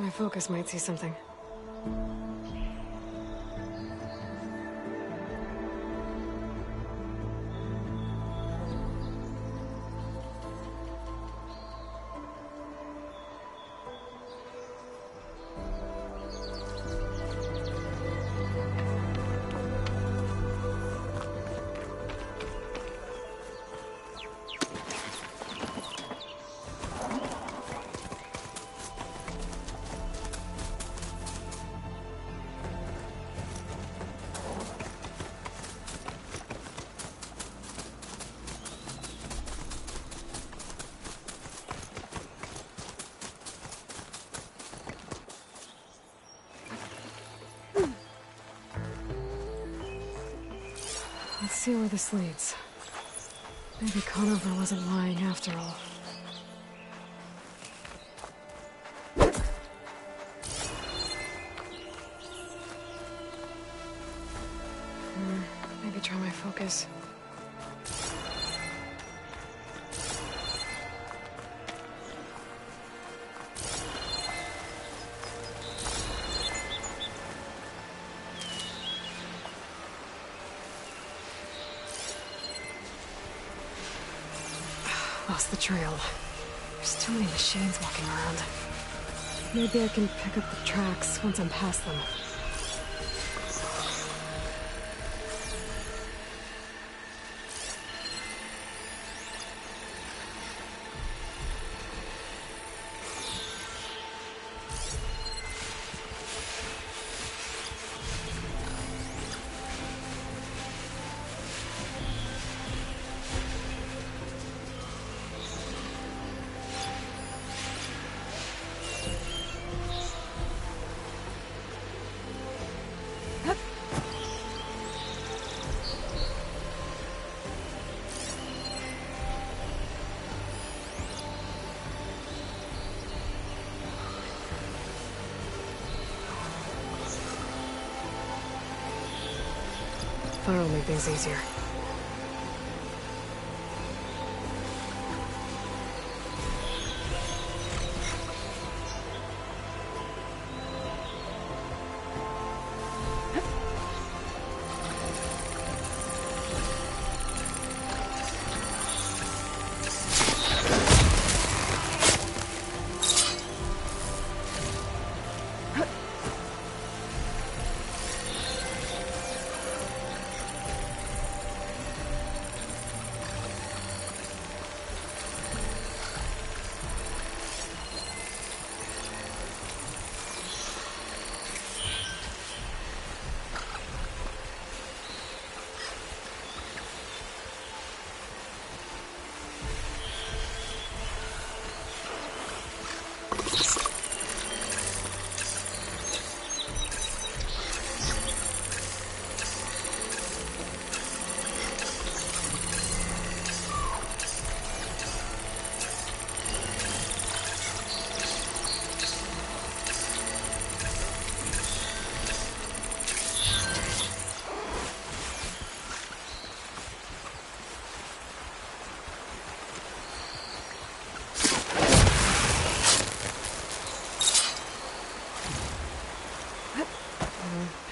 My focus might see something. Let's see where this leads. Maybe Conover wasn't lying after all. Maybe try my focus. Lost the trail. There's too many machines walking around. Maybe I can pick up the tracks once I'm past them. Fire will make things easier.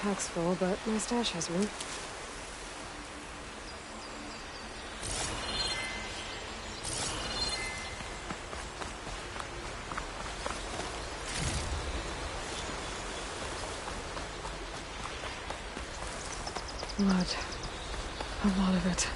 Pack's full, but my stash has room. Blood. A lot of it.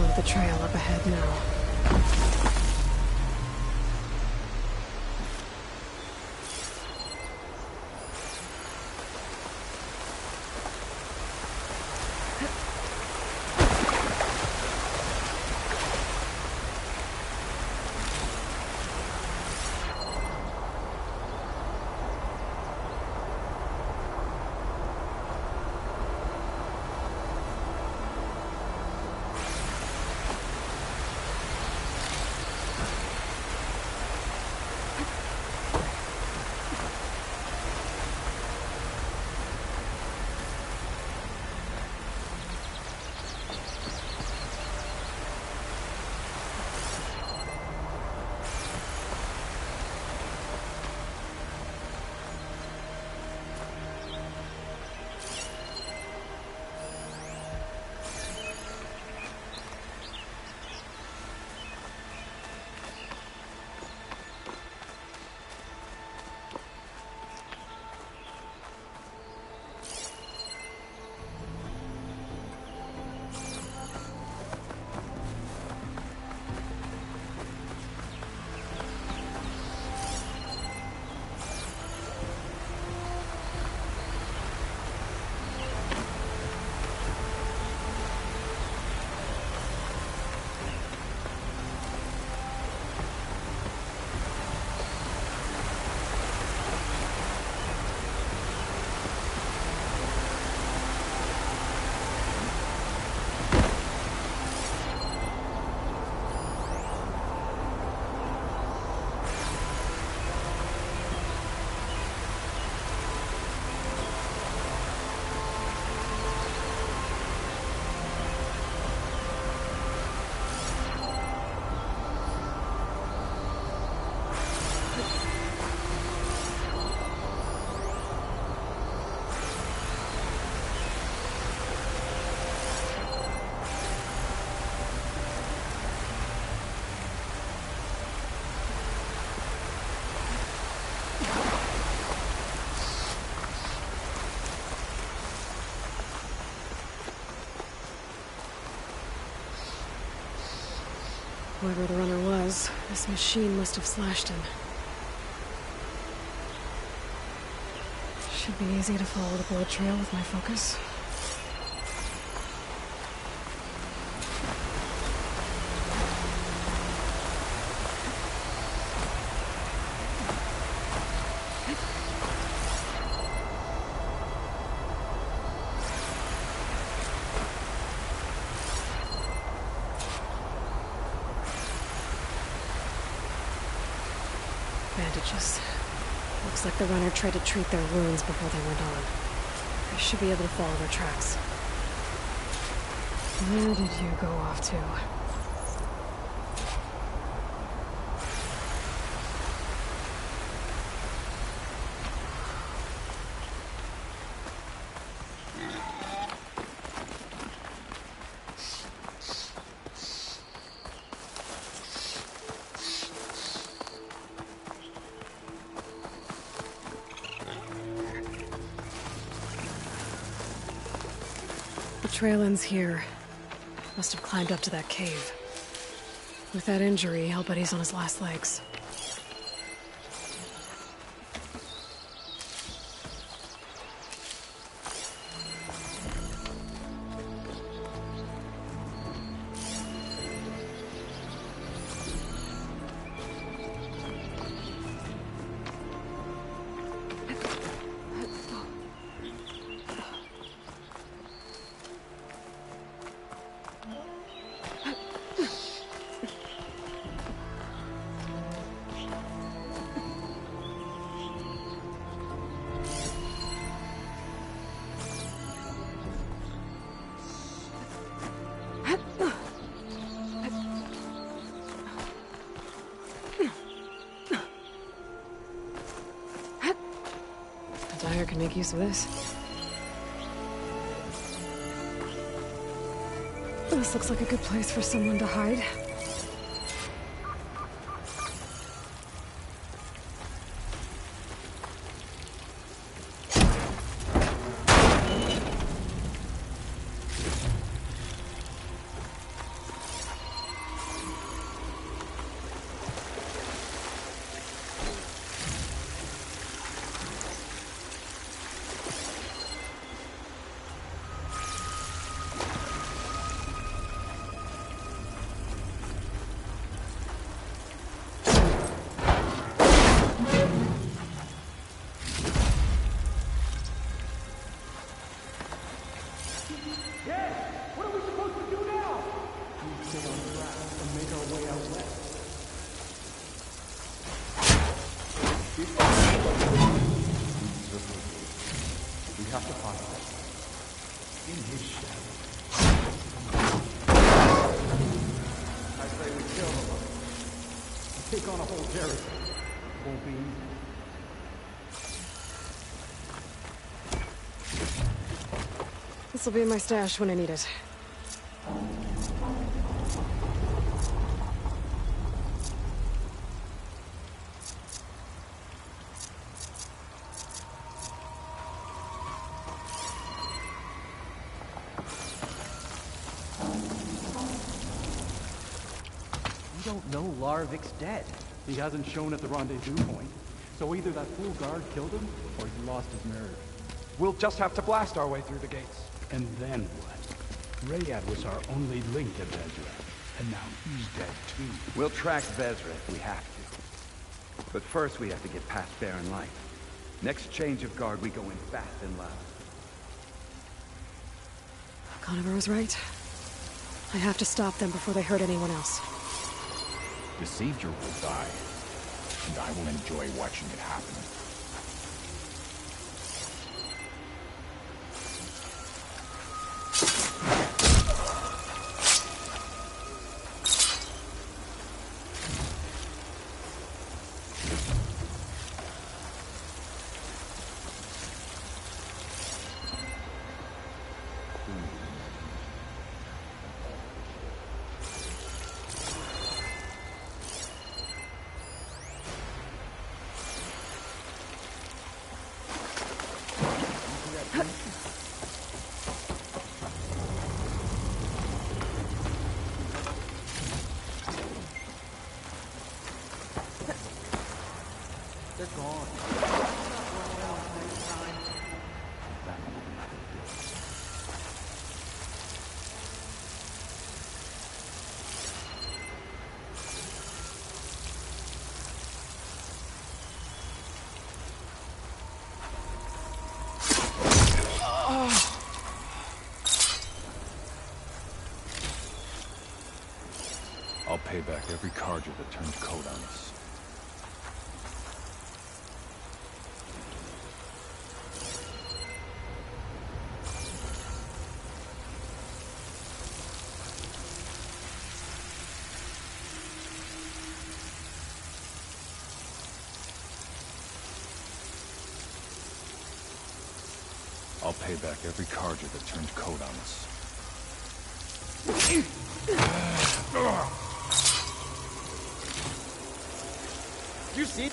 of the trail up ahead now. Whoever the runner was, this machine must have slashed him. Should be easy to follow the bullet trail with my focus. Bandages. Looks like the runner tried to treat their wounds before they went on. I should be able to follow their tracks. Where did you go off to? The trail ends here. Must have climbed up to that cave. With that injury, I'll bet he's on his last legs. Dyer can make use of this. This looks like a good place for someone to hide. have to find him. In his shadow. I say we kill him. Take on a whole territory. Won't be easy. This'll be in my stash when I need it. We don't know Larvik's dead. He hasn't shown at the rendezvous point. So either that fool guard killed him, or he lost his nerve. We'll just have to blast our way through the gates. And then what? Rayad was our only link to Vezra, and now he's dead too. We'll track Vezra if we have to. But first we have to get past Baron Light. Next change of guard, we go in fast and loud. Conover was right. I have to stop them before they hurt anyone else. The Savior will die, and I will enjoy watching it happen. They're gone. I'll pay back every carja that turned coat on us. I'll pay back every carja that turned coat on us. You see?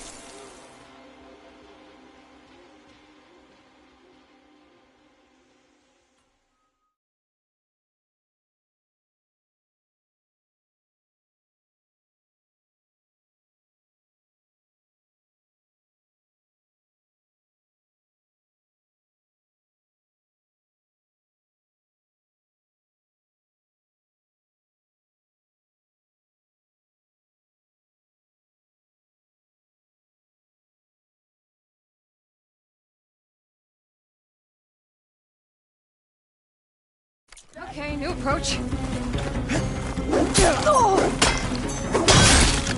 Okay, new approach.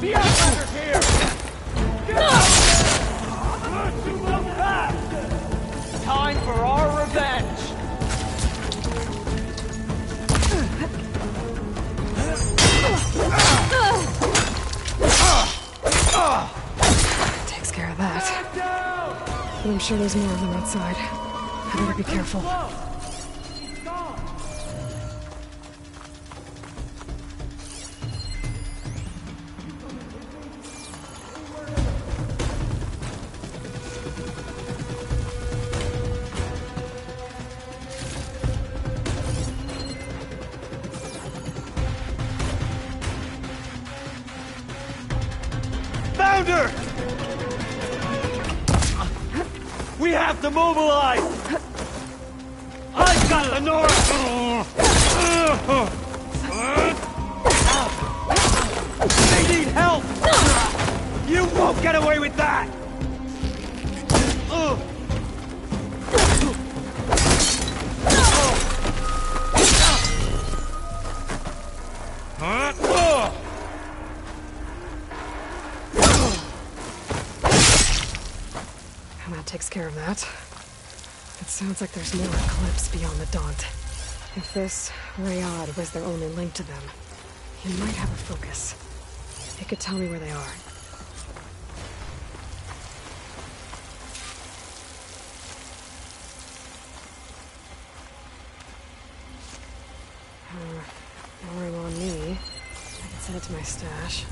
The Outsider's here! Time for our revenge! Takes care of that. But I'm sure there's more of them outside. I better be careful. Founder! We have to mobilize! I've got the north! They need help! You won't get away with that! And that takes care of that. It sounds like there's more Eclipse beyond the Daunt. If this Rayad was their only link to them, he might have a focus. He could tell me where they are. Boring on me. I can send it to my stash.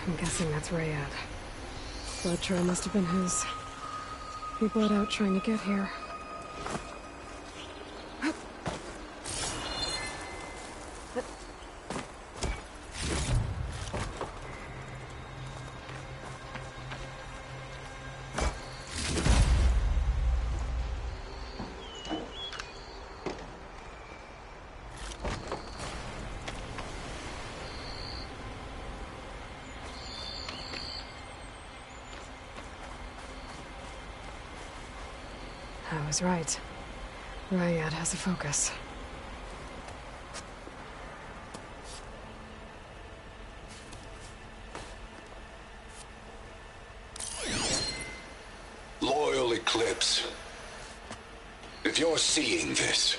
I'm guessing that's Rayad. Blood trail must have been his. He bled out trying to get here. I was right. Rayad has a focus. Loyal Eclipse. If you're seeing this,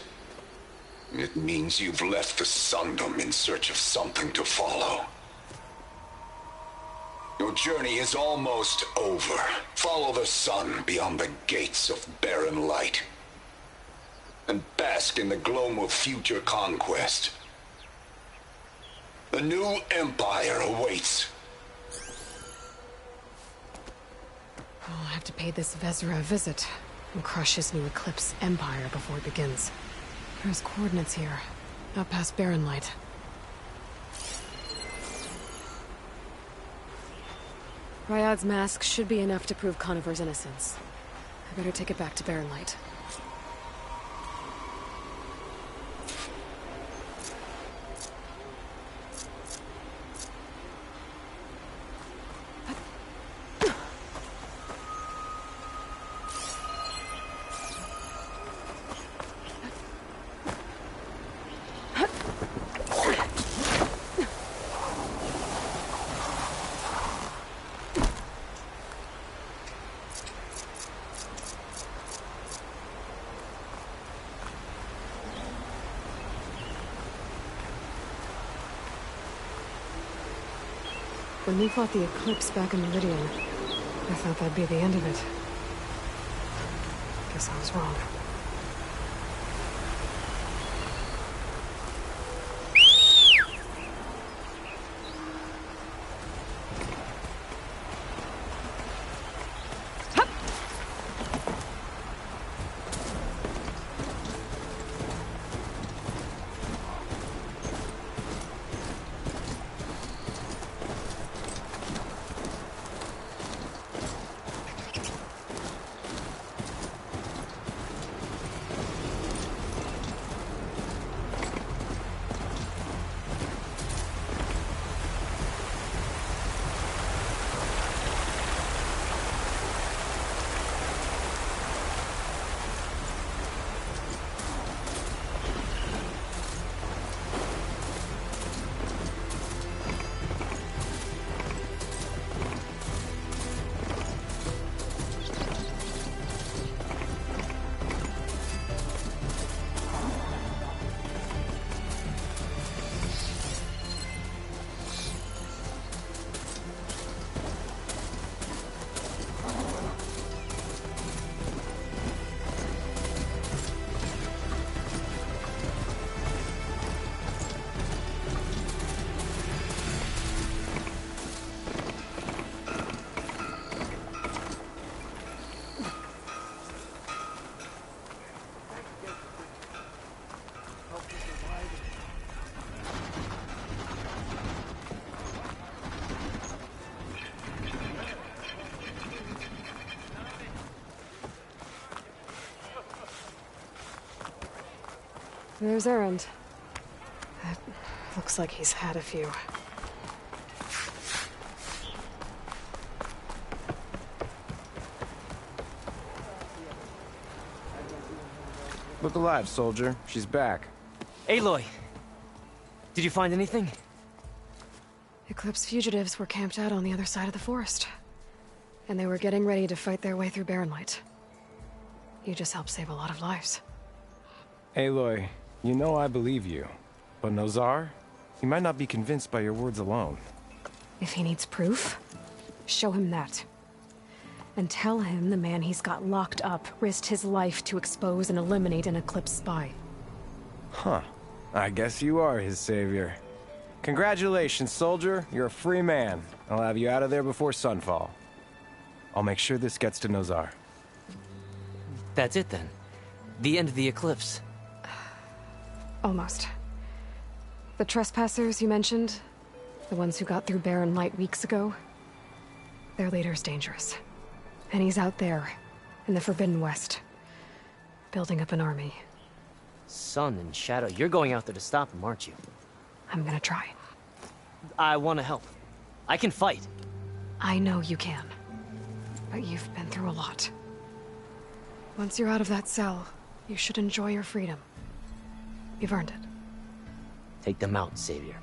it means you've left the Sundom in search of something to follow. Your journey is almost over. Follow the sun beyond the gates of barren light, and bask in the gloam of future conquest. The new empire awaits. I'll have to pay this Vezra a visit and crush his new Eclipse empire before it begins. There's coordinates here, out past Barren Light. Rayad's mask should be enough to prove Conover's innocence. I better take it back to Barren Light. When we fought the Eclipse back in Meridian, I thought that'd be the end of it. Guess I was wrong. There's Erend. It looks like he's had a few. Look alive, soldier. She's back. Aloy! Did you find anything? Eclipse fugitives were camped out on the other side of the forest. And they were getting ready to fight their way through Barren Light. You just helped save a lot of lives. Aloy, you know I believe you. But Nozar? He might not be convinced by your words alone. If he needs proof, show him that. And tell him the man he's got locked up risked his life to expose and eliminate an Eclipse spy. Huh. I guess you are his savior. Congratulations, soldier. You're a free man. I'll have you out of there before sunfall. I'll make sure this gets to Nozar. That's it then. The end of the Eclipse. Almost. The trespassers you mentioned, the ones who got through Barren Light weeks ago, their leader's dangerous. And he's out there, in the Forbidden West, building up an army. Sun and Shadow, you're going out there to stop him, aren't you? I'm gonna try. I want to help. I can fight. I know you can. But you've been through a lot. Once you're out of that cell, you should enjoy your freedom. You've earned it. Take them out, Savior.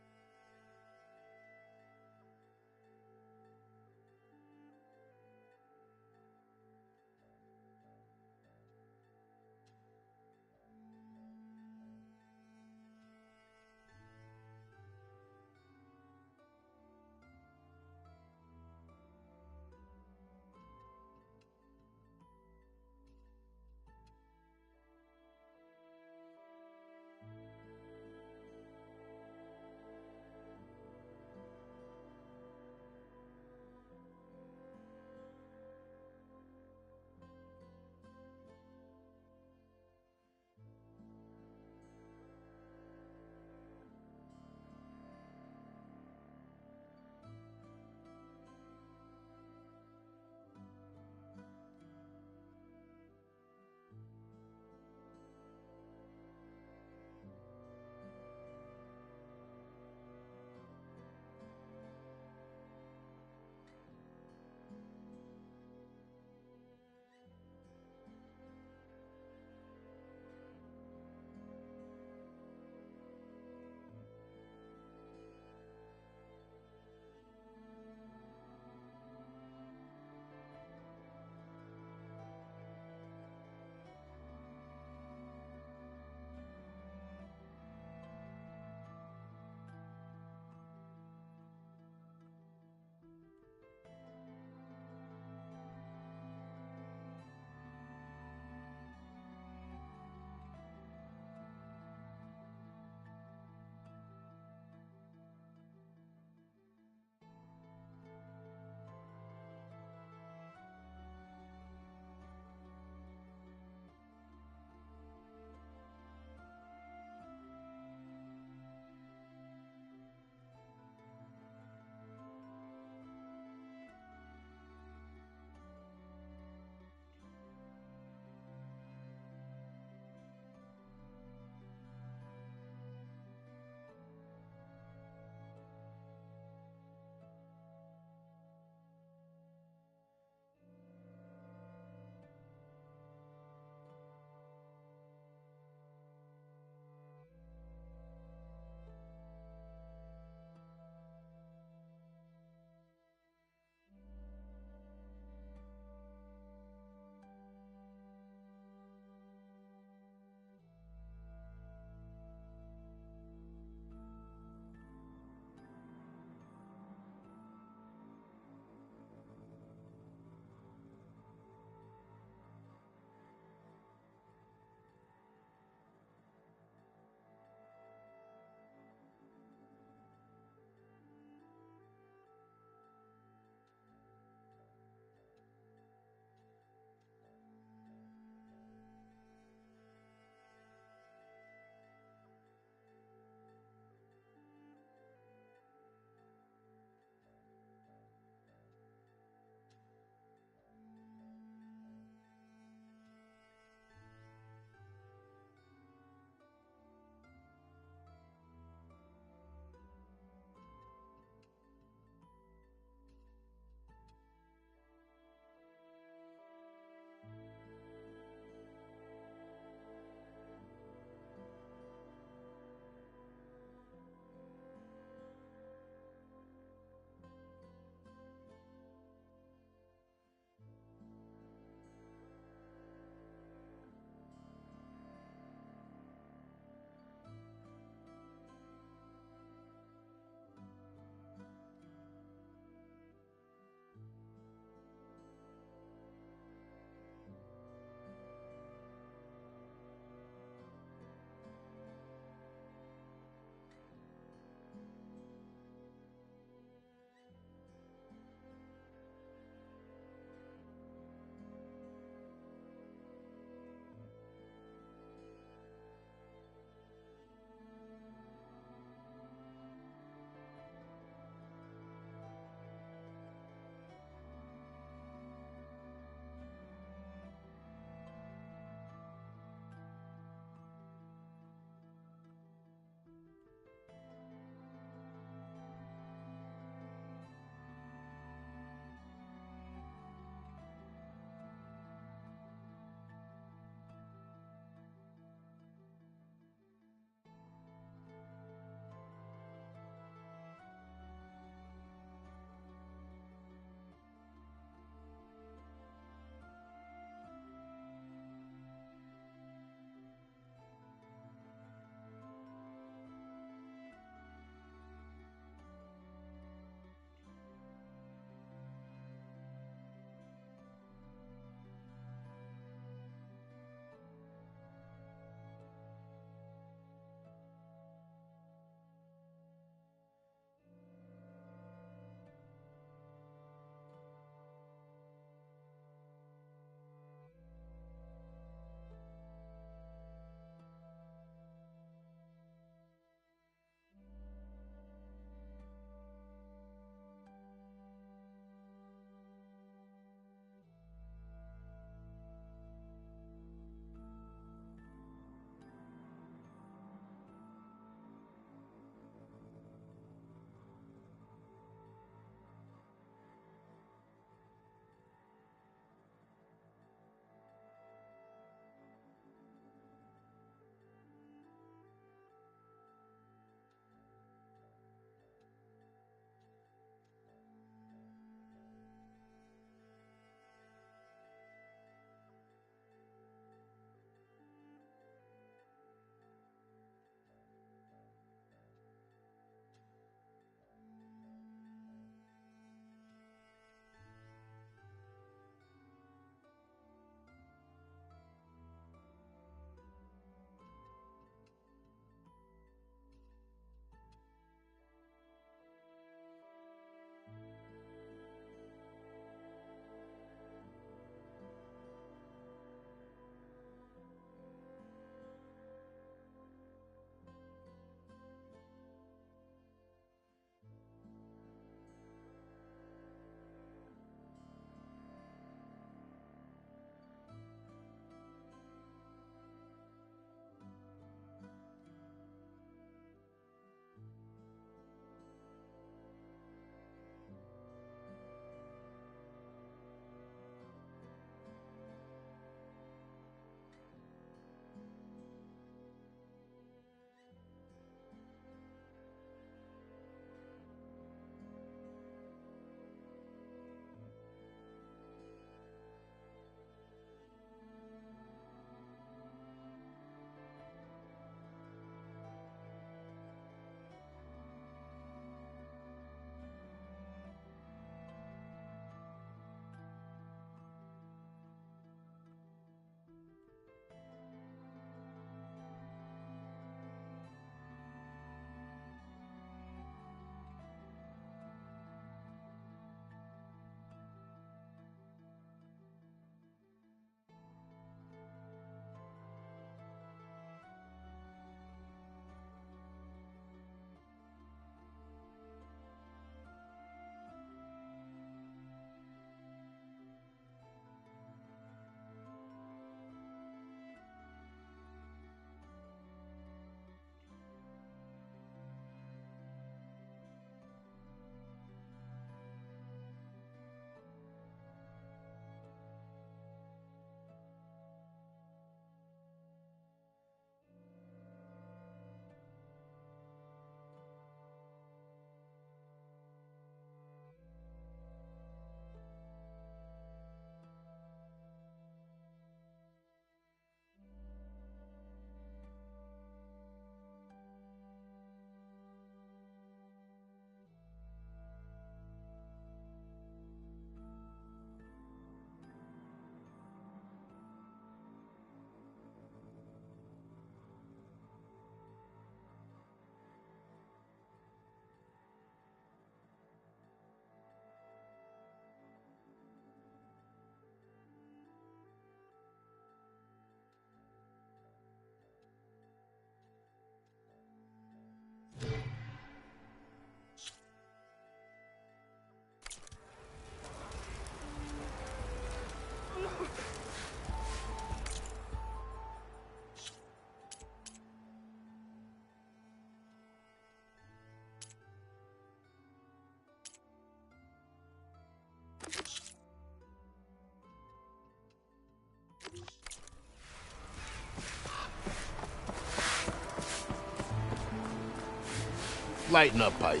Lighten up, Paiv.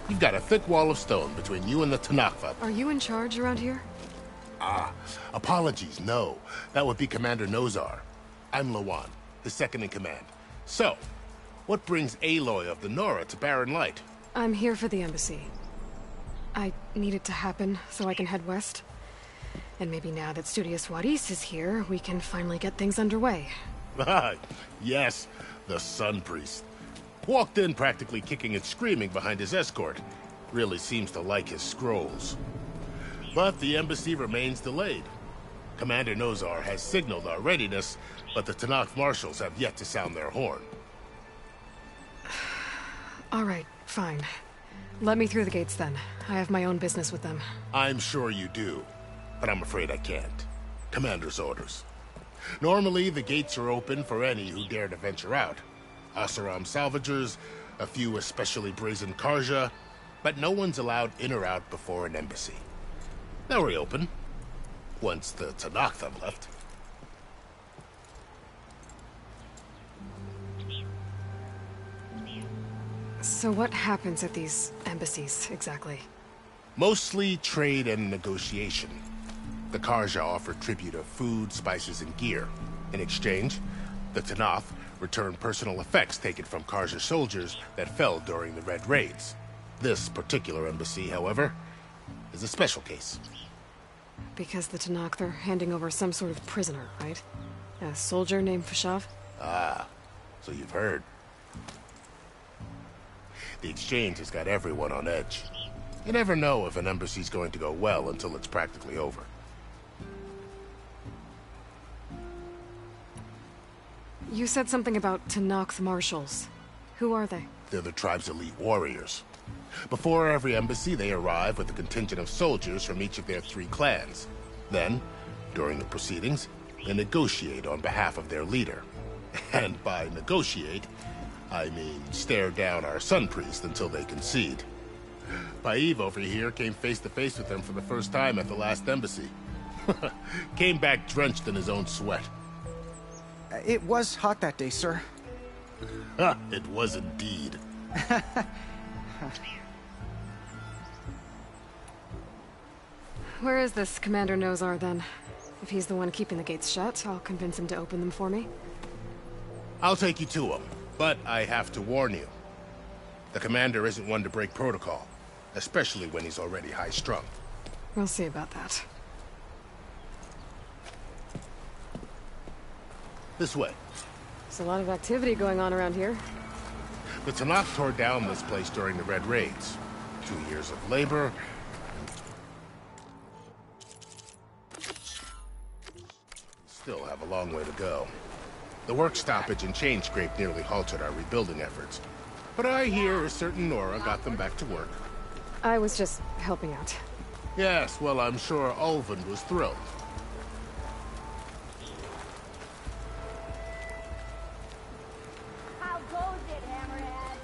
You've got a thick wall of stone between you and the Tanakh. Are you in charge around here? Apologies, no. That would be Commander Nozar. I'm Lawan, his second in command. So, what brings Aloy of the Nora to Barren Light? I'm here for the embassy. I need it to happen so I can head west. And maybe now that Studious Wadis is here, we can finally get things underway. Yes, the Sun Priest. Walked in practically kicking and screaming behind his escort. Really seems to like his scrolls. But the embassy remains delayed. Commander Nozar has signaled our readiness, but the Tanakh marshals have yet to sound their horn. All right, fine. Let me through the gates then. I have my own business with them. I'm sure you do, but I'm afraid I can't. Commander's orders. Normally, the gates are open for any who dare to venture out. Asaram salvagers, a few especially brazen Karja, but no one's allowed in or out before an embassy. They'll reopen, once the Tanakh have left. So what happens at these embassies, exactly? Mostly trade and negotiation. The Karja offer tribute of food, spices, and gear. In exchange, the Tanakh return personal effects taken from Karja soldiers that fell during the Red Raids. This particular embassy, however, is a special case. Because the Tanakh, they're handing over some sort of prisoner, right? A soldier named Fashav? Ah, so you've heard. The exchange has got everyone on edge. You never know if an embassy's going to go well until it's practically over. You said something about Tanakh marshals. Who are they? They're the tribe's elite warriors. Before every embassy, they arrive with a contingent of soldiers from each of their 3 clans. Then, during the proceedings, they negotiate on behalf of their leader. And by negotiate, I mean stare down our Sun Priest until they concede. Paiv over here came face to face with them for the first time at the last embassy. Came back drenched in his own sweat. It was hot that day, sir. It was indeed. Where is this Commander Nozar, then? If he's the one keeping the gates shut, I'll convince him to open them for me. I'll take you to him, but I have to warn you. The commander isn't one to break protocol, especially when he's already high-strung. We'll see about that. This way. There's a lot of activity going on around here. The Tanakh tore down this place during the Red Raids. 2 years of labor. Still have a long way to go. The work stoppage and chain scrape nearly halted our rebuilding efforts. But I hear a certain Nora got them back to work. I was just helping out. Yes, well, I'm sure Ulvin was thrilled. How goes it, Hammerhead?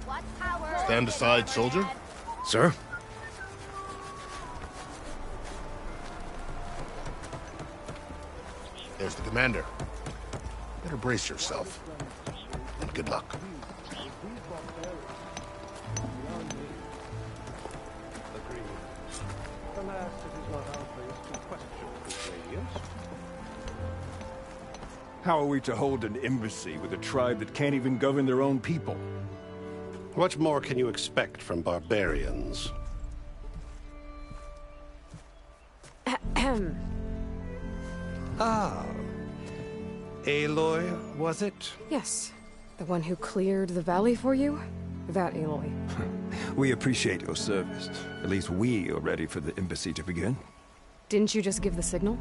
What power? Stand aside, soldier. Sir? There's the commander. Better brace yourself. And good luck. How are we to hold an embassy with a tribe that can't even govern their own people? What more can you expect from barbarians? Ah. Aloy, was it? Yes. The one who cleared the valley for you? That Aloy. We appreciate your service. At least we are ready for the embassy to begin. Didn't you just give the signal?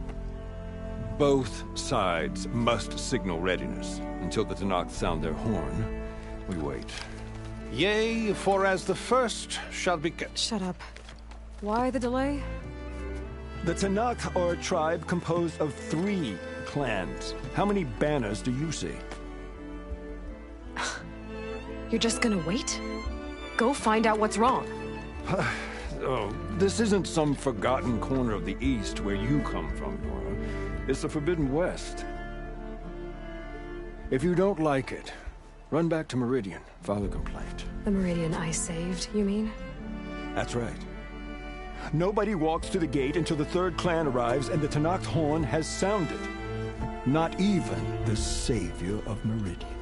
Both sides must signal readiness. Until the Tanakh sound their horn, we wait. Yea, for as the first shall be... Shut up. Why the delay? The Tanakh are a tribe composed of 3 clans. How many banners do you see? You're just gonna wait? Go find out what's wrong. Oh, this isn't some forgotten corner of the East where you come from, Nora. It's the Forbidden West. If you don't like it, run back to Meridian, file a complaint. The Meridian I saved, you mean? That's right. Nobody walks to the gate until the third clan arrives and the Tenakth's horn has sounded. Not even the savior of Meridian.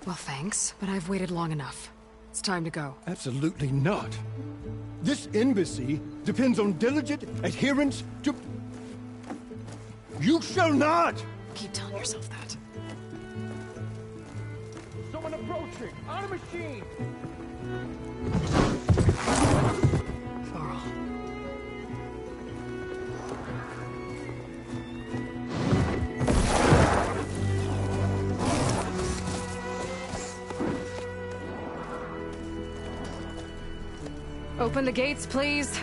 Well, thanks, but I've waited long enough. It's time to go. Absolutely not. This embassy depends on diligent adherence to... You shall not! Keep telling yourself that. Someone approaching! On a machine! Varl. Open the gates, please.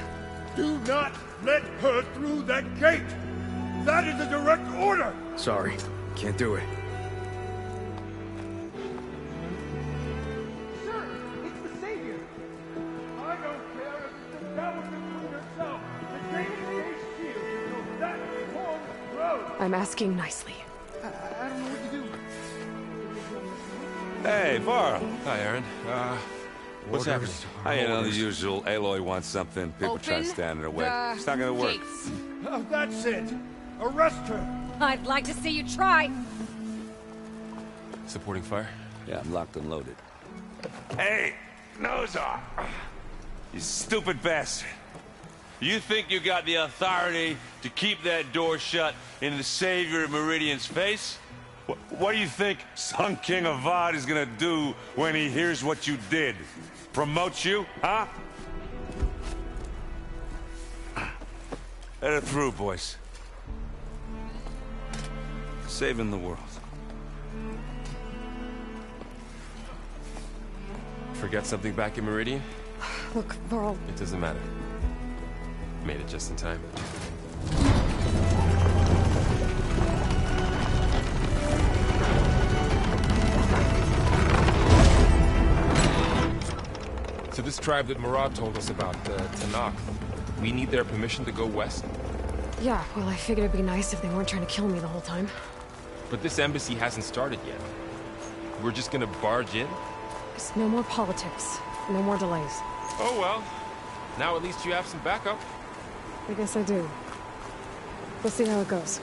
Do not let her through that gate! That is a direct order! Sorry, can't do it. Sir, it's the Savior! I don't care if it's the Dowager Queen herself! The gate stays sealed until that horn blows! I'm asking nicely. I don't know what to do. Hey, Varl. Hi, Aaron. What's happening? You know, the usual. Aloy wants something. People try to stand in her way. It's not gonna work. Oh, that's it! Arrest her! I'd like to see you try. Supporting fire? Yeah, I'm locked and loaded. Hey, nose off! You stupid bastard. You think you got the authority to keep that door shut in the savior of Meridian's face? What do you think Sun King Avad is gonna do when he hears what you did? Promote you, huh? Let her through, boys. Saving the world. Forget something back in Meridian? Look, Varl. It doesn't matter. Made it just in time. So this tribe that Murad told us about, the Tenakth, we need their permission to go west? Yeah, well, I figured it'd be nice if they weren't trying to kill me the whole time. But this embassy hasn't started yet. We're just gonna barge in? Just no more politics. No more delays. Oh well. Now at least you have some backup. I guess I do. We'll see how it goes.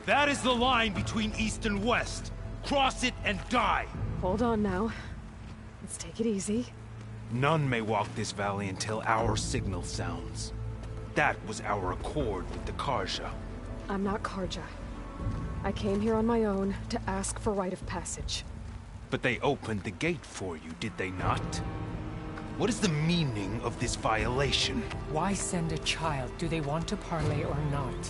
That is the line between East and West. Cross it and die. Hold on now. Let's take it easy. None may walk this valley until our signal sounds. That was our accord with the Karja. I'm not Karja. I came here on my own to ask for rite of passage. But they opened the gate for you, did they not? What is the meaning of this violation? Why send a child? Do they want to parley or not?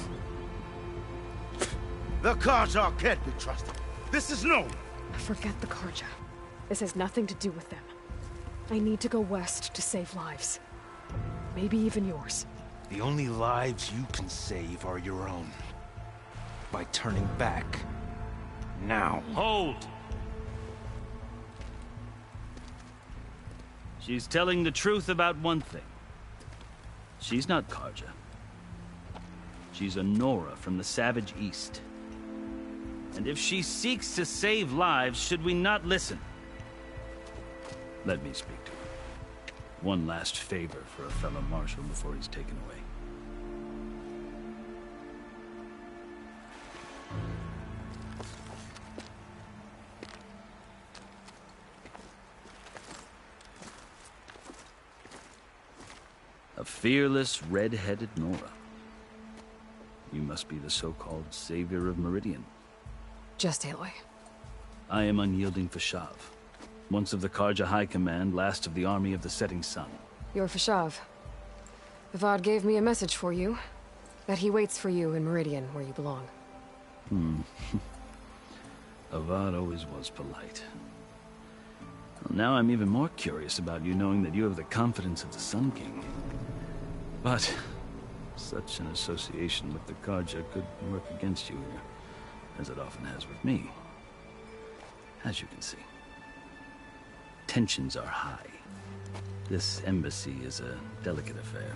The Karja can't be trusted. This is known. Forget the Karja. This has nothing to do with them. I need to go west to save lives. Maybe even yours. The only lives you can save are your own. By turning back. Now. Hold! She's telling the truth about one thing. She's not Karja. She's a Nora from the Savage East. And if she seeks to save lives, should we not listen? Let me speak to her. One last favor for a fellow marshal before he's taken away. A fearless, red-headed Nora. You must be the so-called savior of Meridian. Just Aloy. I am unyielding Fashav. Once of the Karja High Command, last of the army of the setting sun. You're Fashav. Avad gave me a message for you. that he waits for you in Meridian, where you belong. Avad always was polite. Well, now I'm even more curious about you knowing that you have the confidence of the Sun King. But such an association with the Carja could work against you here, as it often has with me. As you can see, tensions are high. This embassy is a delicate affair.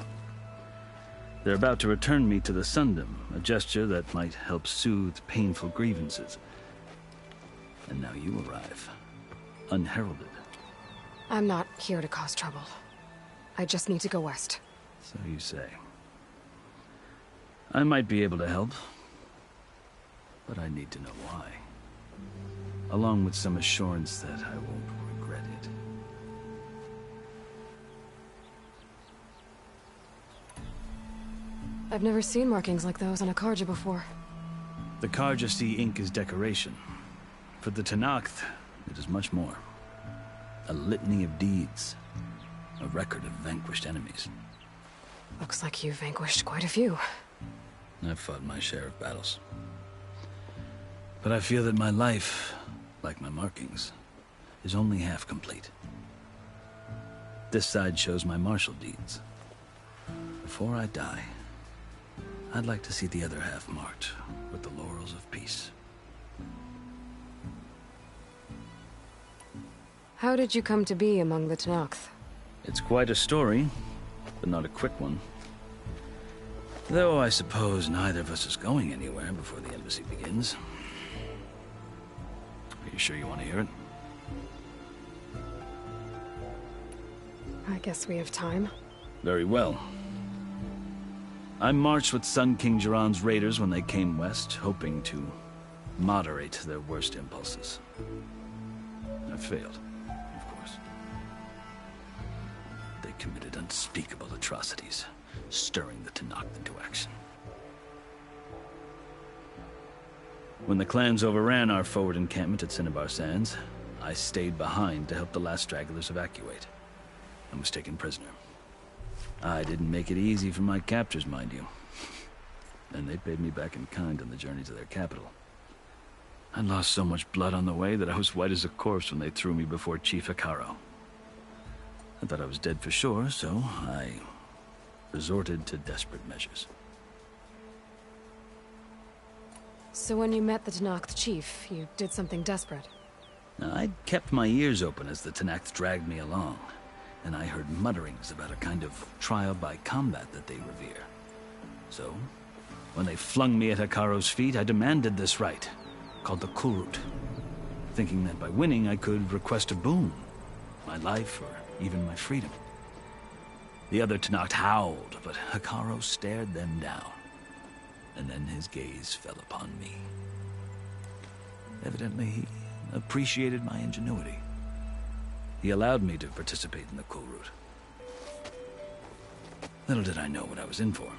They're about to return me to the Sundom, a gesture that might help soothe painful grievances. And now you arrive, unheralded. I'm not here to cause trouble. I just need to go west. So you say. I might be able to help, but I need to know why. Along with some assurance that I won't regret it. I've never seen markings like those on a Carja before. The Carja see ink as decoration. For the Tenakth, it is much more. A litany of deeds. A record of vanquished enemies. Looks like you've vanquished quite a few. I've fought my share of battles. But I feel that my life, like my markings, is only half complete. This side shows my martial deeds. Before I die, I'd like to see the other half marked with the laurels of peace. How did you come to be among the Tenakth? It's quite a story, but not a quick one. Though I suppose neither of us is going anywhere before the embassy begins. Are you sure you want to hear it? I guess we have time. Very well. I marched with Sun King Jiran's raiders when they came west, hoping to moderate their worst impulses. I failed, of course. They committed unspeakable atrocities, stirring the Tenakth into action. When the clans overran our forward encampment at Cinnabar Sands, I stayed behind to help the last stragglers evacuate, and was taken prisoner. I didn't make it easy for my captors, mind you. And they paid me back in kind on the journey to their capital. I lost so much blood on the way that I was white as a corpse when they threw me before Chief Hekaro. I thought I was dead for sure, so I resorted to desperate measures. So when you met the Tenakth chief, you did something desperate? Now, I'd kept my ears open as the Tenakth dragged me along, and I heard mutterings about a kind of trial by combat that they revere. So, when they flung me at Hekaro's feet, I demanded this right, called the Kulrut, thinking that by winning I could request a boon, my life or even my freedom. The other Tenakth howled, but Hekaro stared them down, and then his gaze fell upon me. Evidently, he appreciated my ingenuity. He allowed me to participate in the Kulrut. Little did I know what I was in for.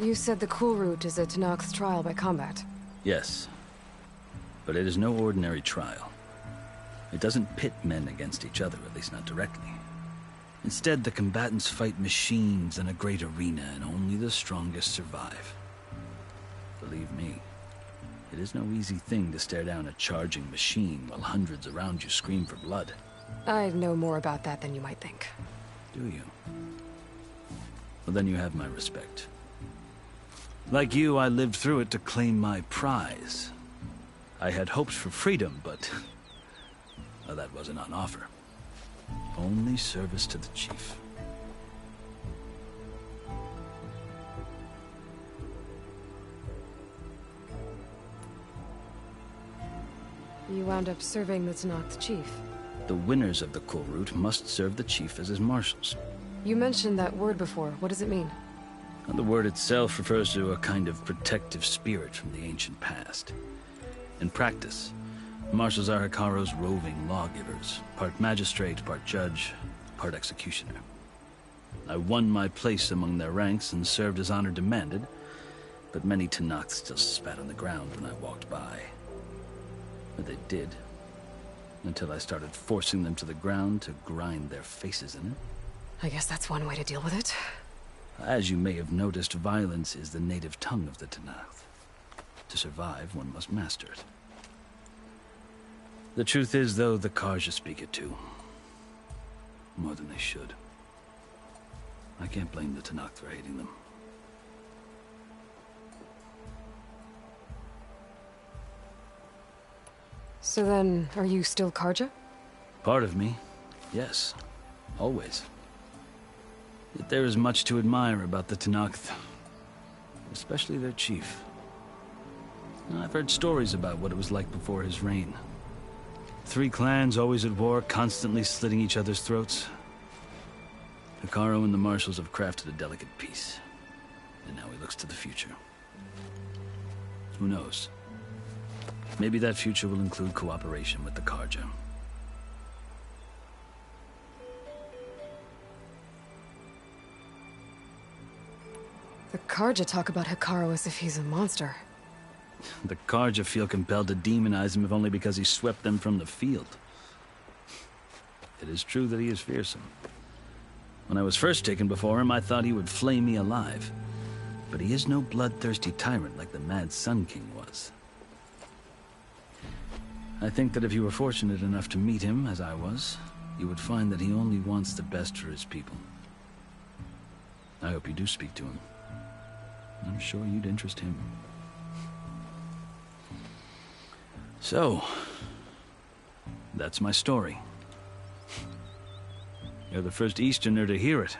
You said the Kulrut is a Tenakth's trial by combat. Yes. But it is no ordinary trial. It doesn't pit men against each other, at least not directly. Instead, the combatants fight machines in a great arena, and only the strongest survive. Believe me, it is no easy thing to stare down a charging machine while hundreds around you scream for blood. I know more about that than you might think. Do you? Well, then you have my respect. Like you, I lived through it to claim my prize. I had hoped for freedom, but well, that wasn't on offer. Only service to the chief. You wound up serving the Tenakth chief. The winners of the Kulrut must serve the chief as his marshals. You mentioned that word before. What does it mean? The word itself refers to a kind of protective spirit from the ancient past. In practice, Marshals are Hikaru's roving lawgivers, part magistrate, part judge, part executioner. I won my place among their ranks and served as honor demanded, but many Tenakth still spat on the ground when I walked by. But they did, until I started forcing them to the ground to grind their faces in it. I guess that's one way to deal with it. As you may have noticed, violence is the native tongue of the Tenakth. To survive, one must master it. The truth is, though, the Karja speak it too. More than they should. I can't blame the Tenakth for hating them. So then, are you still Karja? Part of me, yes. Always. Yet there is much to admire about the Tenakth. Especially their chief. I've heard stories about what it was like before his reign. 3 clans always at war, constantly slitting each other's throats. Hikaru and the Marshals have crafted a delicate peace. And now he looks to the future. Who knows? Maybe that future will include cooperation with the Karja. The Karja talk about Hikaru as if he's a monster. The Karja feel compelled to demonize him if only because he swept them from the field. It is true that he is fearsome. When I was first taken before him, I thought he would flay me alive. But he is no bloodthirsty tyrant like the Mad Sun King was. I think that if you were fortunate enough to meet him, as I was, you would find that he only wants the best for his people. I hope you do speak to him. I'm sure you'd interest him. So, that's my story. You're the first Easterner to hear it,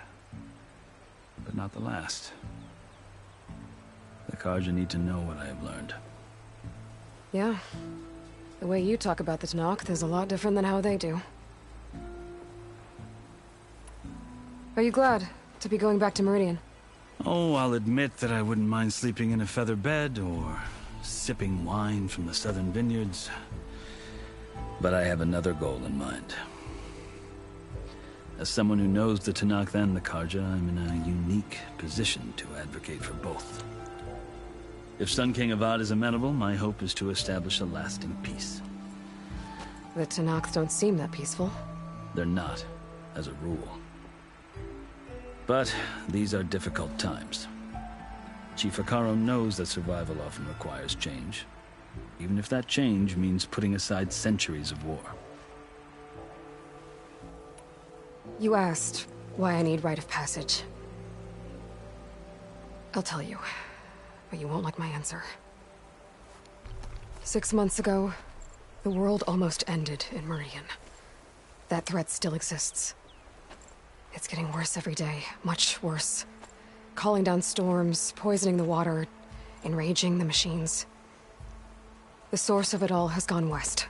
but not the last. The Karja need to know what I have learned. Yeah. The way you talk about the Tenakth is a lot different than how they do. Are you glad to be going back to Meridian? Oh, I'll admit that I wouldn't mind sleeping in a feather bed or sipping wine from the southern vineyards. But I have another goal in mind. As someone who knows the Tenakth and the Karja, I'm in a unique position to advocate for both. If Sun King Avad is amenable, my hope is to establish a lasting peace. The Tenakth don't seem that peaceful. They're not, as a rule. But these are difficult times. Chief Hikaru knows that survival often requires change, even if that change means putting aside centuries of war. You asked why I need rite of passage. I'll tell you, but you won't like my answer. 6 months ago, the world almost ended in Meridian. That threat still exists. It's getting worse every day, much worse. Calling down storms, poisoning the water, enraging the machines. The source of it all has gone west,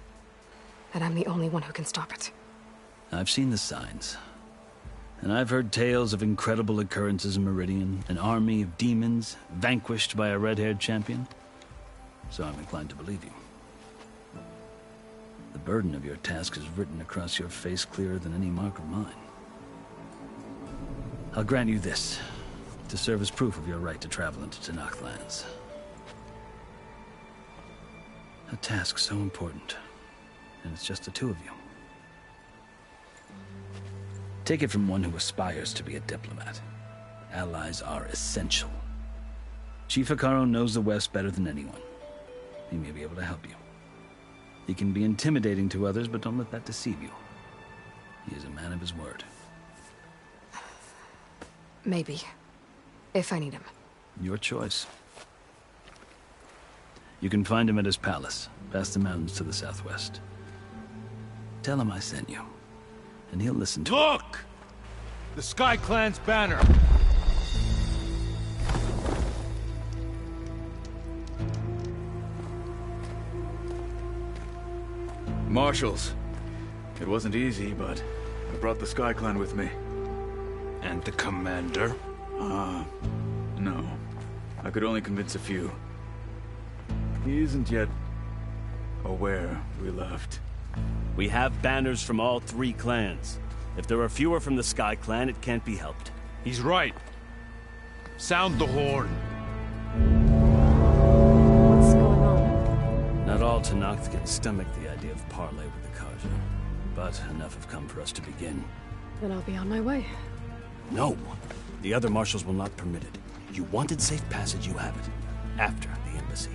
and I'm the only one who can stop it. I've seen the signs. And I've heard tales of incredible occurrences in Meridian, an army of demons vanquished by a red-haired champion. So I'm inclined to believe you. The burden of your task is written across your face clearer than any mark of mine. I'll grant you this, to serve as proof of your right to travel into Tenakth lands. A task so important, and it's just the 2 of you. Take it from one who aspires to be a diplomat. Allies are essential. Chief Hikaru knows the West better than anyone. He may be able to help you. He can be intimidating to others, but don't let that deceive you. He is a man of his word. Maybe. If I need him. Your choice. You can find him at his palace, past the mountains to the southwest. Tell him I sent you, and he'll listen to Look! The Sky Clan's banner! Marshals. It wasn't easy, but I brought the Sky Clan with me. And the commander? No. I could only convince a few. He isn't yet or where we left. We have banners from all 3 clans. If there are fewer from the Sky Clan, it can't be helped. He's right. Sound the horn. What's going on? Not all Tenakth can stomach the idea of parley with the Karja, but enough have come for us to begin. Then I'll be on my way. No! The other marshals will not permit it. You wanted safe passage, you have it. After the embassy.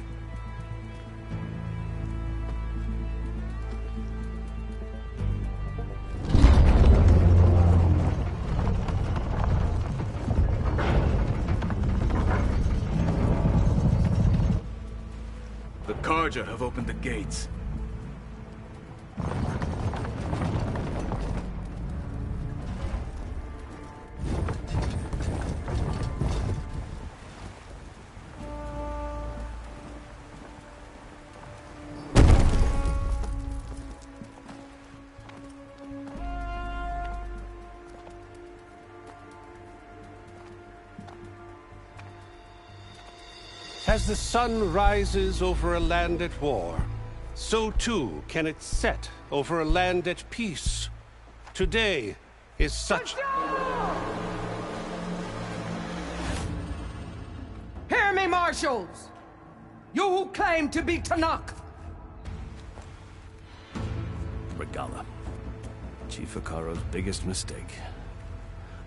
The Karja have opened the gates. As the sun rises over a land at war, so too can it set over a land at peace. Today is such... Hear me, marshals! You who claim to be Tenakth! Regala. Chief Hikaro's biggest mistake.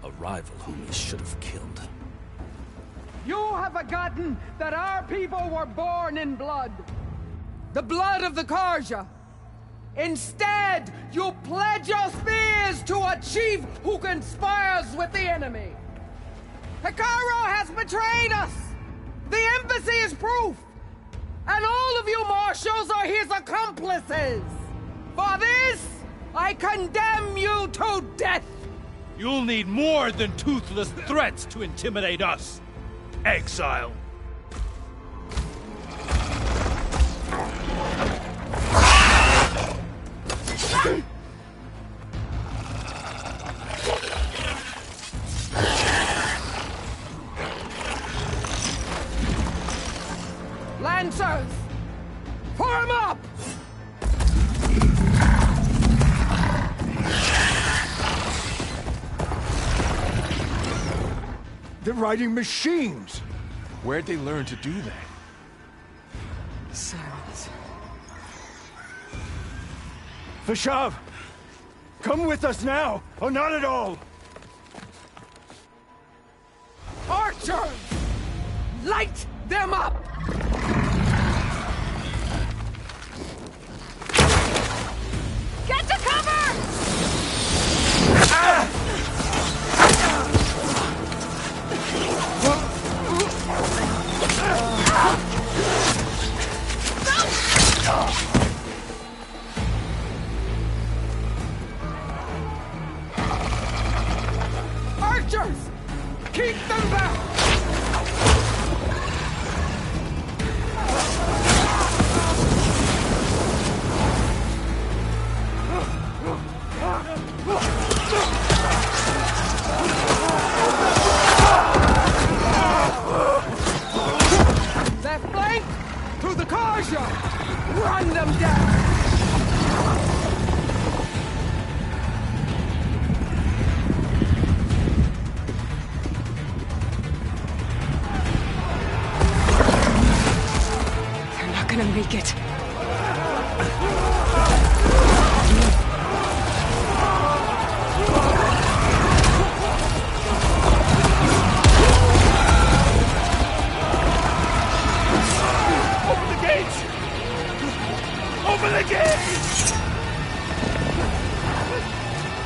A rival whom he should have killed. You have forgotten that our people were born in blood. The blood of the Karja. Instead, you pledge your spears to a chief who conspires with the enemy. Hikaro has betrayed us! The embassy is proof! And all of you marshals are his accomplices! For this, I condemn you to death! You'll need more than toothless threats to intimidate us. Exile. Lancers! Form up! They're riding machines! Where'd they learn to do that? Silence. Vashav! Come with us now, or not at all! Archers! Light them up! Get to cover! Archers! Keep them back! Left flank! To the Karja! Run them down! They're not gonna make it. Open the gates! Open the gates!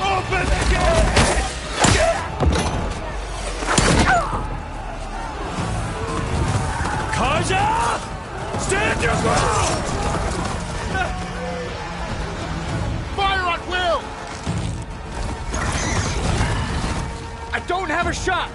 Open the gates! Karja! Stand your ground! Fire at will! I don't have a shot!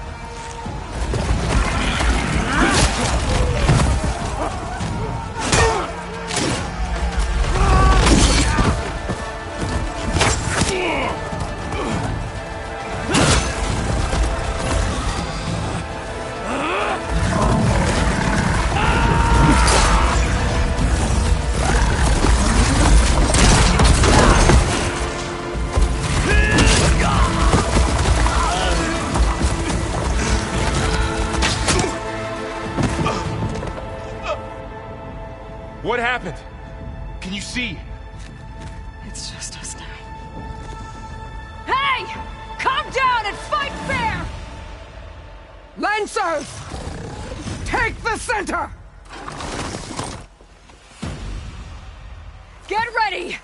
see? It's just us now. Hey! Calm down and fight fair! Lancers! Take the center! Get ready!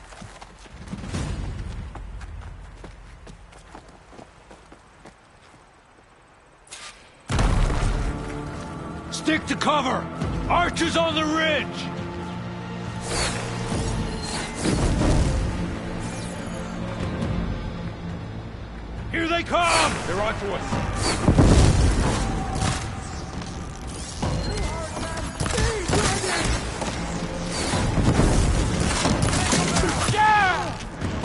Stick to cover! Archers on the ridge! Here they come! They're on to us. Yeah!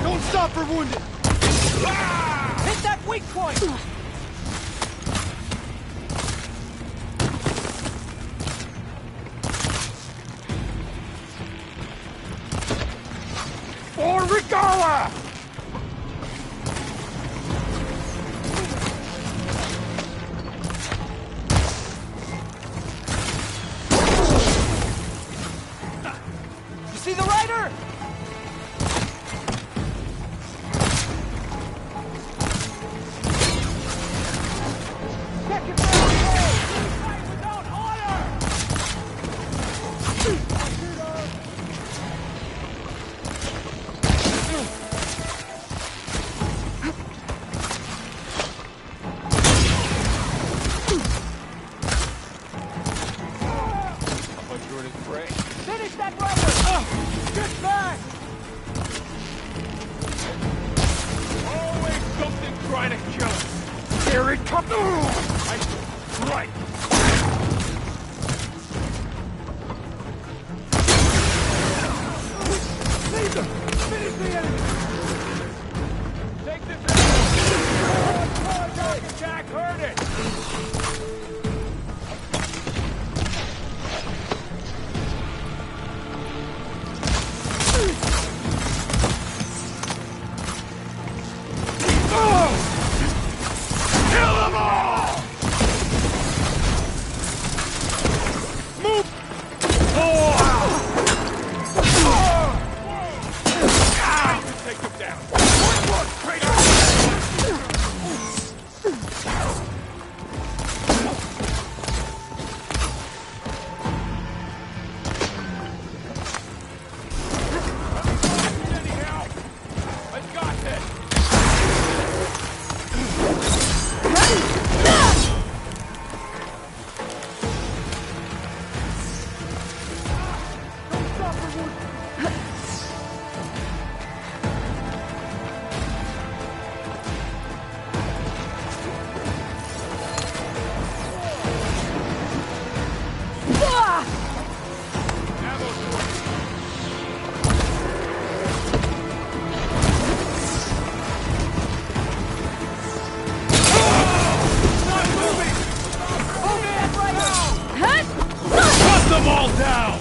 Don't stop for wounded! Hit that weak point! For Regala! You see the rider? Finish that rider! Get back! Always something trying to kill us! Here it comes! Right! Leave them! Finish the enemy! Take this out! Dog attack! Heard it! Kill them all! Move! Take them down! Good work, traitor! Anyhow, I got this! Cut them all down!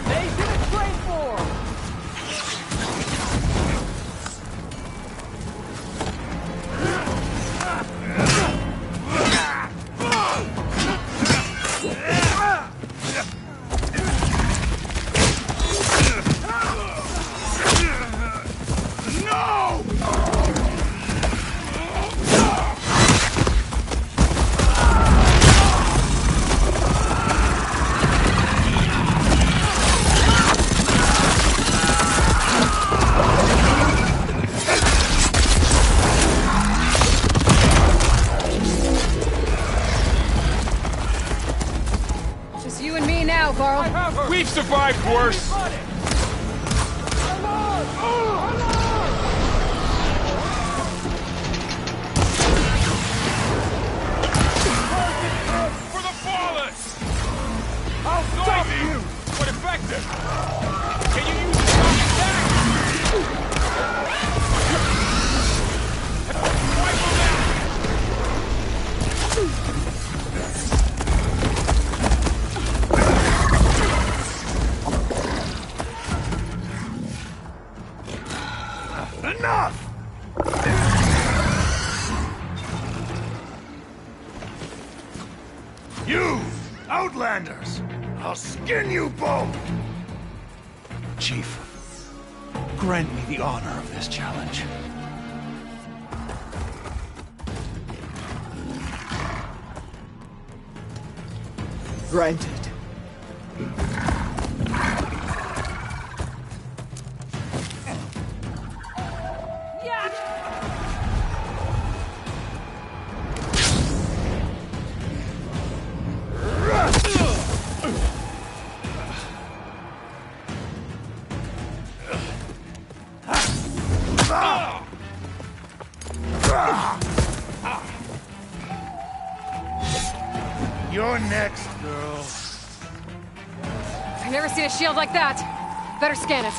They didn't train for! Just you and me now, Varl. We've survived worse. For the fallen! I'll stop you! But effective! Can you use the dog attack? Wipe them out! Enough! both! Chief, grant me the honor of this challenge. Granted. You're next, girl. I've never seen a shield like that. Better scan it.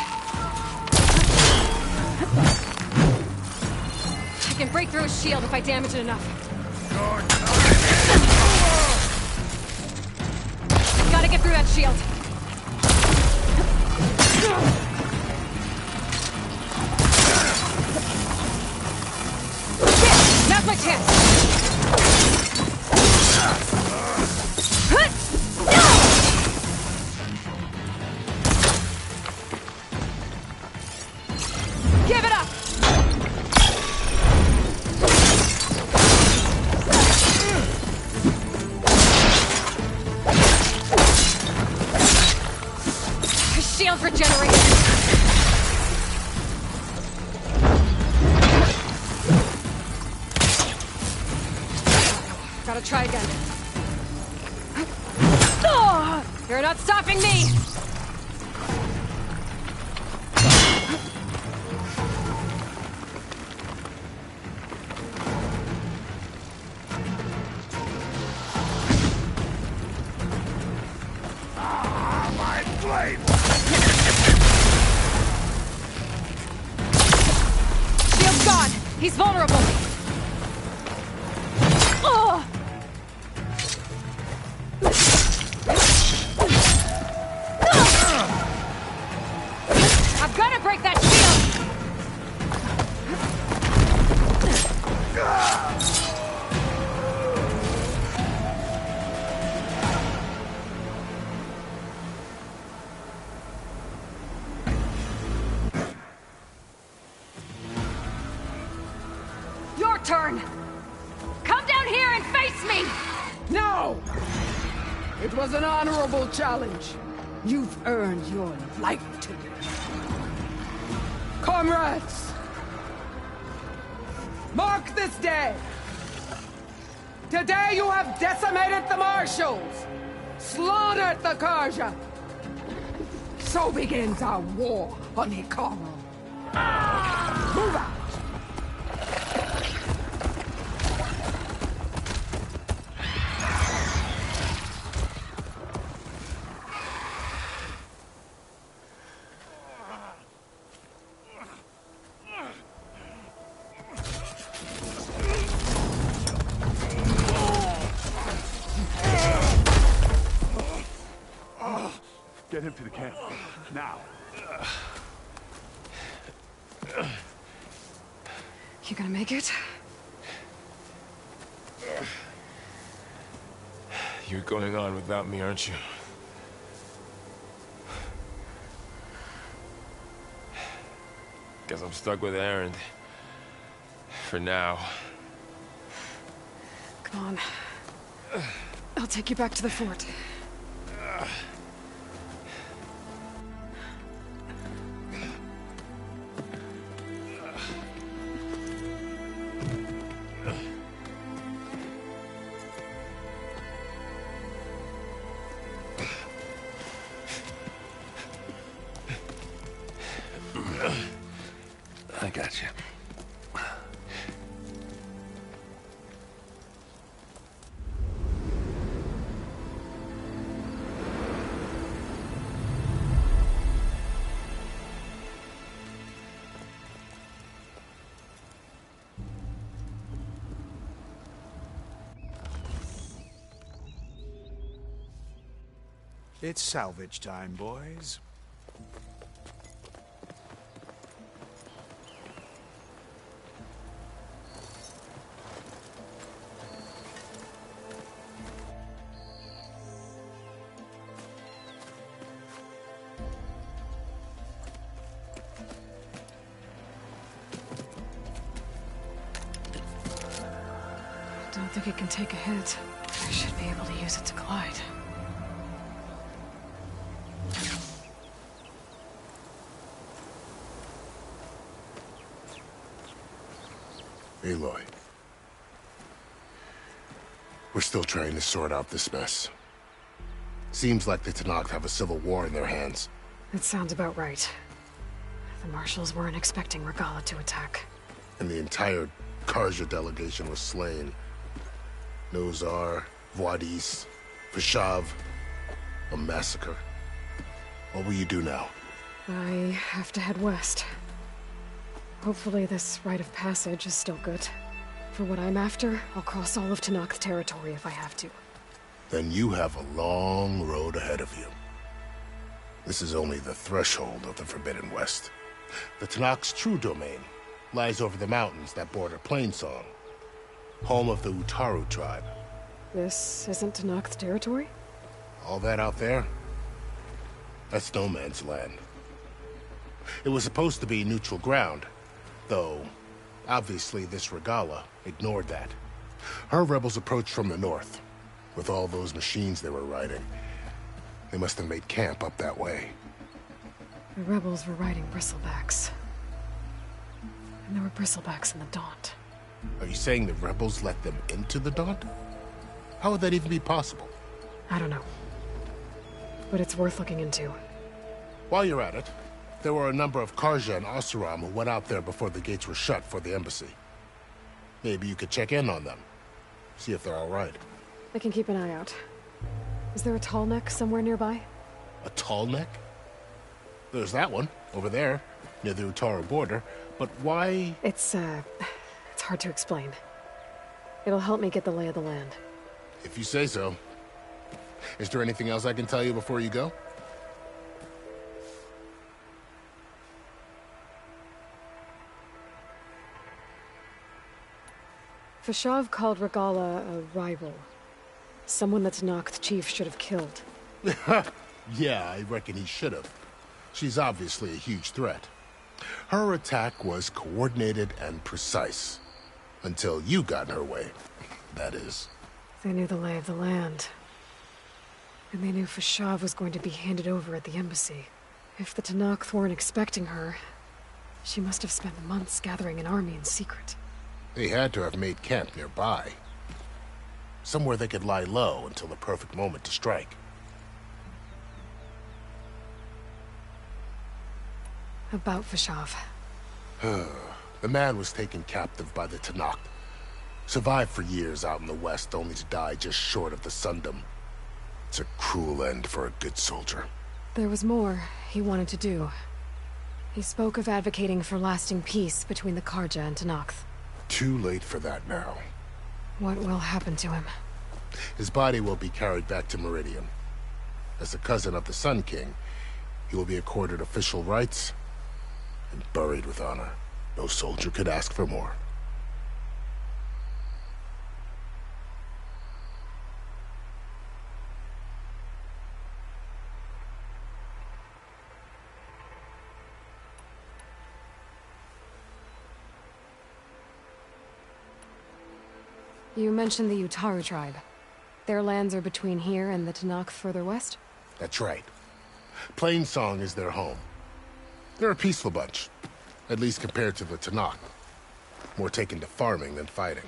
I can break through a shield if I damage it enough. Gotta get through that shield. Shit! Now's my chance! Give it up! His shield's regenerated. Gotta try again. You're not stopping me! My blade! Shield's gone! He's vulnerable! Oh! I've got to break that shield! Your turn! Come down here and face me! No! It was an honorable challenge. You've earned your life today. Comrades! Mark this day! Today you have decimated the Marshals! Slaughtered the Karja! So begins our war on Hikaru. Move out! Get him to the camp. Now. You gonna make it? You're going on without me, aren't you? Guess I'm stuck with Aaron. For now. Come on. I'll take you back to the fort. I got you. It's salvage time, boys. like it can take a hit. I should be able to use it to glide. Aloy. We're still trying to sort out this mess. Seems like the Tenakth have a civil war in their hands. That sounds about right. The Marshals weren't expecting Regala to attack. And the entire Karja delegation was slain. Nozar, Voidis, Vashav. A massacre. What will you do now? I have to head west. Hopefully this rite of passage is still good. For what I'm after, I'll cross all of Tenakth territory if I have to. Then you have a long road ahead of you. This is only the threshold of the Forbidden West. The Tenakth's true domain lies over the mountains that border Plainsong, home of the Utaru tribe. This isn't Tenakth territory? All that out there? That's no man's land. It was supposed to be neutral ground, though obviously this Regala ignored that. Her rebels approached from the north, with all those machines they were riding. They must have made camp up that way. The rebels were riding bristlebacks. And there were bristlebacks in the Daunt. Are you saying the rebels let them into the Daunt? How would that even be possible? I don't know. But it's worth looking into. While you're at it, there were a number of Karja and Oseram who went out there before the gates were shut for the embassy. Maybe you could check in on them. See if they're all right. I can keep an eye out. Is there a tall neck somewhere nearby? A tall neck? There's that one, over there, near the Utaru border. But why? It's hard to explain. It'll help me get the lay of the land. If you say so. Is there anything else I can tell you before you go? Vashav called Regala a rival. Someone that Tenakth chief should have killed. Yeah, I reckon he should have. She's obviously a huge threat. Her attack was coordinated and precise. Until you got in her way, that is. They knew the lay of the land. And they knew Vashav was going to be handed over at the embassy. If the Tenakth weren't expecting her, she must have spent months gathering an army in secret. They had to have made camp nearby. Somewhere they could lie low until the perfect moment to strike. About Vashav. The man was taken captive by the Tenakth. Survived for years out in the west, only to die just short of the Sundom. It's a cruel end for a good soldier. There was more he wanted to do. He spoke of advocating for lasting peace between the Karja and Tenakth. Too late for that now. What will happen to him? His body will be carried back to Meridian. As a cousin of the Sun King, he will be accorded official rights and buried with honor. No soldier could ask for more. You mentioned the Utaru tribe. Their lands are between here and the Tenakth further west? That's right. Plainsong is their home. They're a peaceful bunch, at least compared to the Tenakth. More taken to farming than fighting.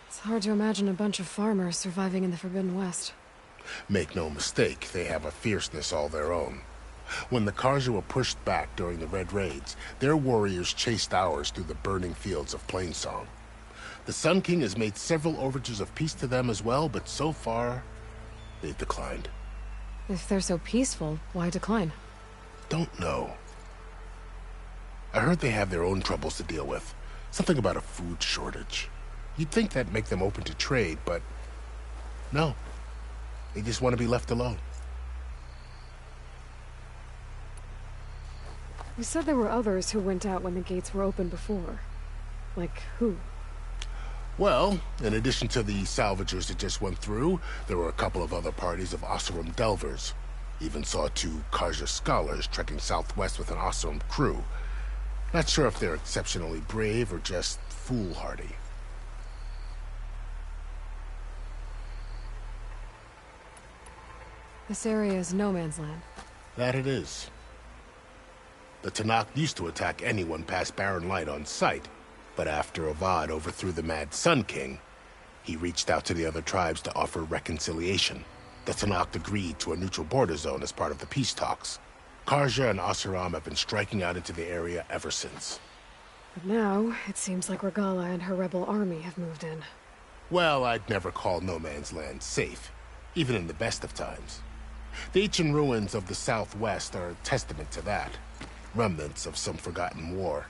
It's hard to imagine a bunch of farmers surviving in the Forbidden West. Make no mistake, they have a fierceness all their own. When the Karja were pushed back during the Red Raids, their warriors chased ours through the burning fields of Plainsong. The Sun King has made several overtures of peace to them as well, but so far, they've declined. If they're so peaceful, why decline? Don't know. I heard they have their own troubles to deal with. Something about a food shortage. You'd think that'd make them open to trade, but no. They just want to be left alone. You said there were others who went out when the gates were open before. Like who? Well, in addition to the salvagers that just went through, there were a couple of other parties of Oseram delvers. Even saw 2 Karja scholars trekking southwest with an Oseram crew. Not sure if they're exceptionally brave or just foolhardy. This area is no man's land. That it is. The Tanakh used to attack anyone past Barren Light on sight, but after Avad overthrew the Mad Sun King, he reached out to the other tribes to offer reconciliation. The Tanakh agreed to a neutral border zone as part of the peace talks. Karja and Asuram have been striking out into the area ever since. But now, it seems like Regala and her rebel army have moved in. Well, I'd never call no man's land safe, even in the best of times. The ancient ruins of the Southwest are a testament to that. Remnants of some forgotten war.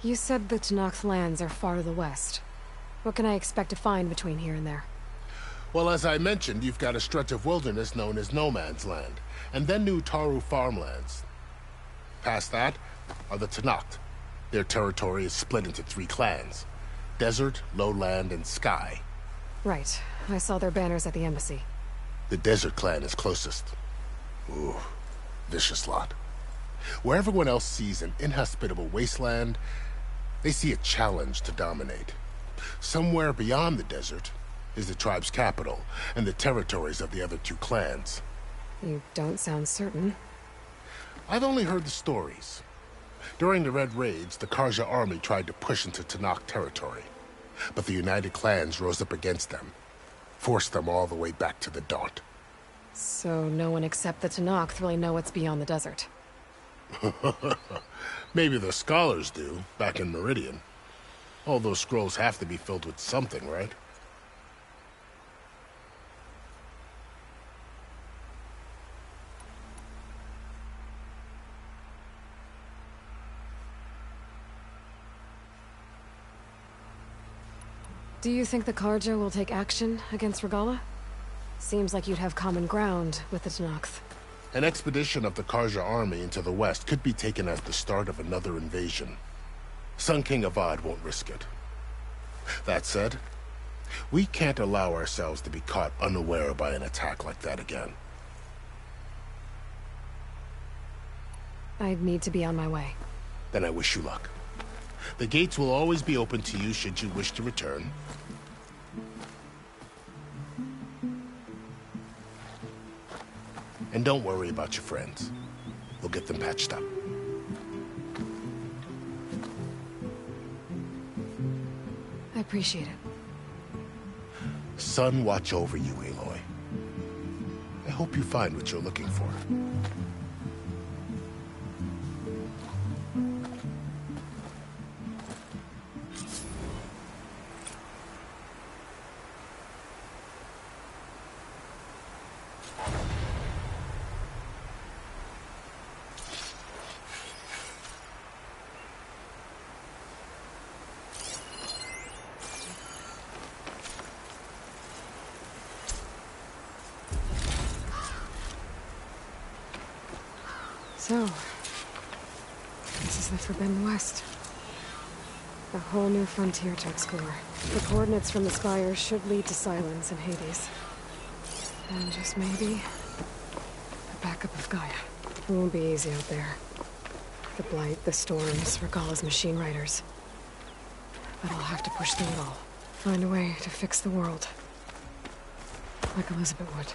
You said the Tanakh's lands are far to the west. What can I expect to find between here and there? Well, as I mentioned, you've got a stretch of wilderness known as No Man's Land, and then New Taru farmlands. Past that are the Tanakh. Their territory is split into 3 clans: Desert, Lowland, and Sky. Right. I saw their banners at the embassy. The Desert clan is closest. Ooh, vicious lot. Where everyone else sees an inhospitable wasteland, they see a challenge to dominate. Somewhere beyond the desert is the tribe's capital and the territories of the other 2 clans. You don't sound certain. I've only heard the stories. During the Red Raids, the Karja army tried to push into Tanakh territory, but the United Clans rose up against them, forced them all the way back to the Daunt. So no one except the Tanakh really know what's beyond the desert. Maybe the scholars do, back in Meridian. All those scrolls have to be filled with something, right? Do you think the Karja will take action against Regala? Seems like you'd have common ground with the Tanakh. An expedition of the Karja army into the west could be taken as the start of another invasion. Sun King Avad won't risk it. That said, we can't allow ourselves to be caught unaware by an attack like that again. I'd need to be on my way. Then I wish you luck. The gates will always be open to you should you wish to return. And don't worry about your friends. We'll get them patched up. I appreciate it. Sun watch over you, Aloy. I hope you find what you're looking for. So, this is the Forbidden West. A whole new frontier to explore. The coordinates from the spires should lead to Silence and Hades. And just maybe, the backup of Gaia. It won't be easy out there. The Blight, the Storms, Regala's machine riders. But I'll have to push through it all. Find a way to fix the world. Like Elizabeth would.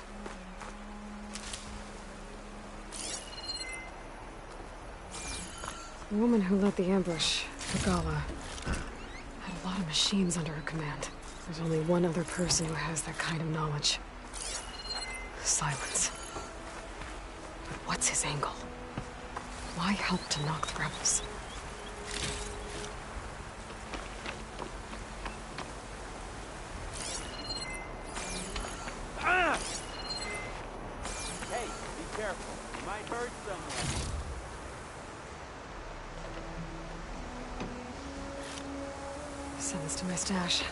The woman who led the ambush, Regala, had a lot of machines under her command. There's only one other person who has that kind of knowledge. Silence. But what's his angle? Why help to knock the rebels? Ah! Hey, be careful. You might hurt someone. Send this to my stash.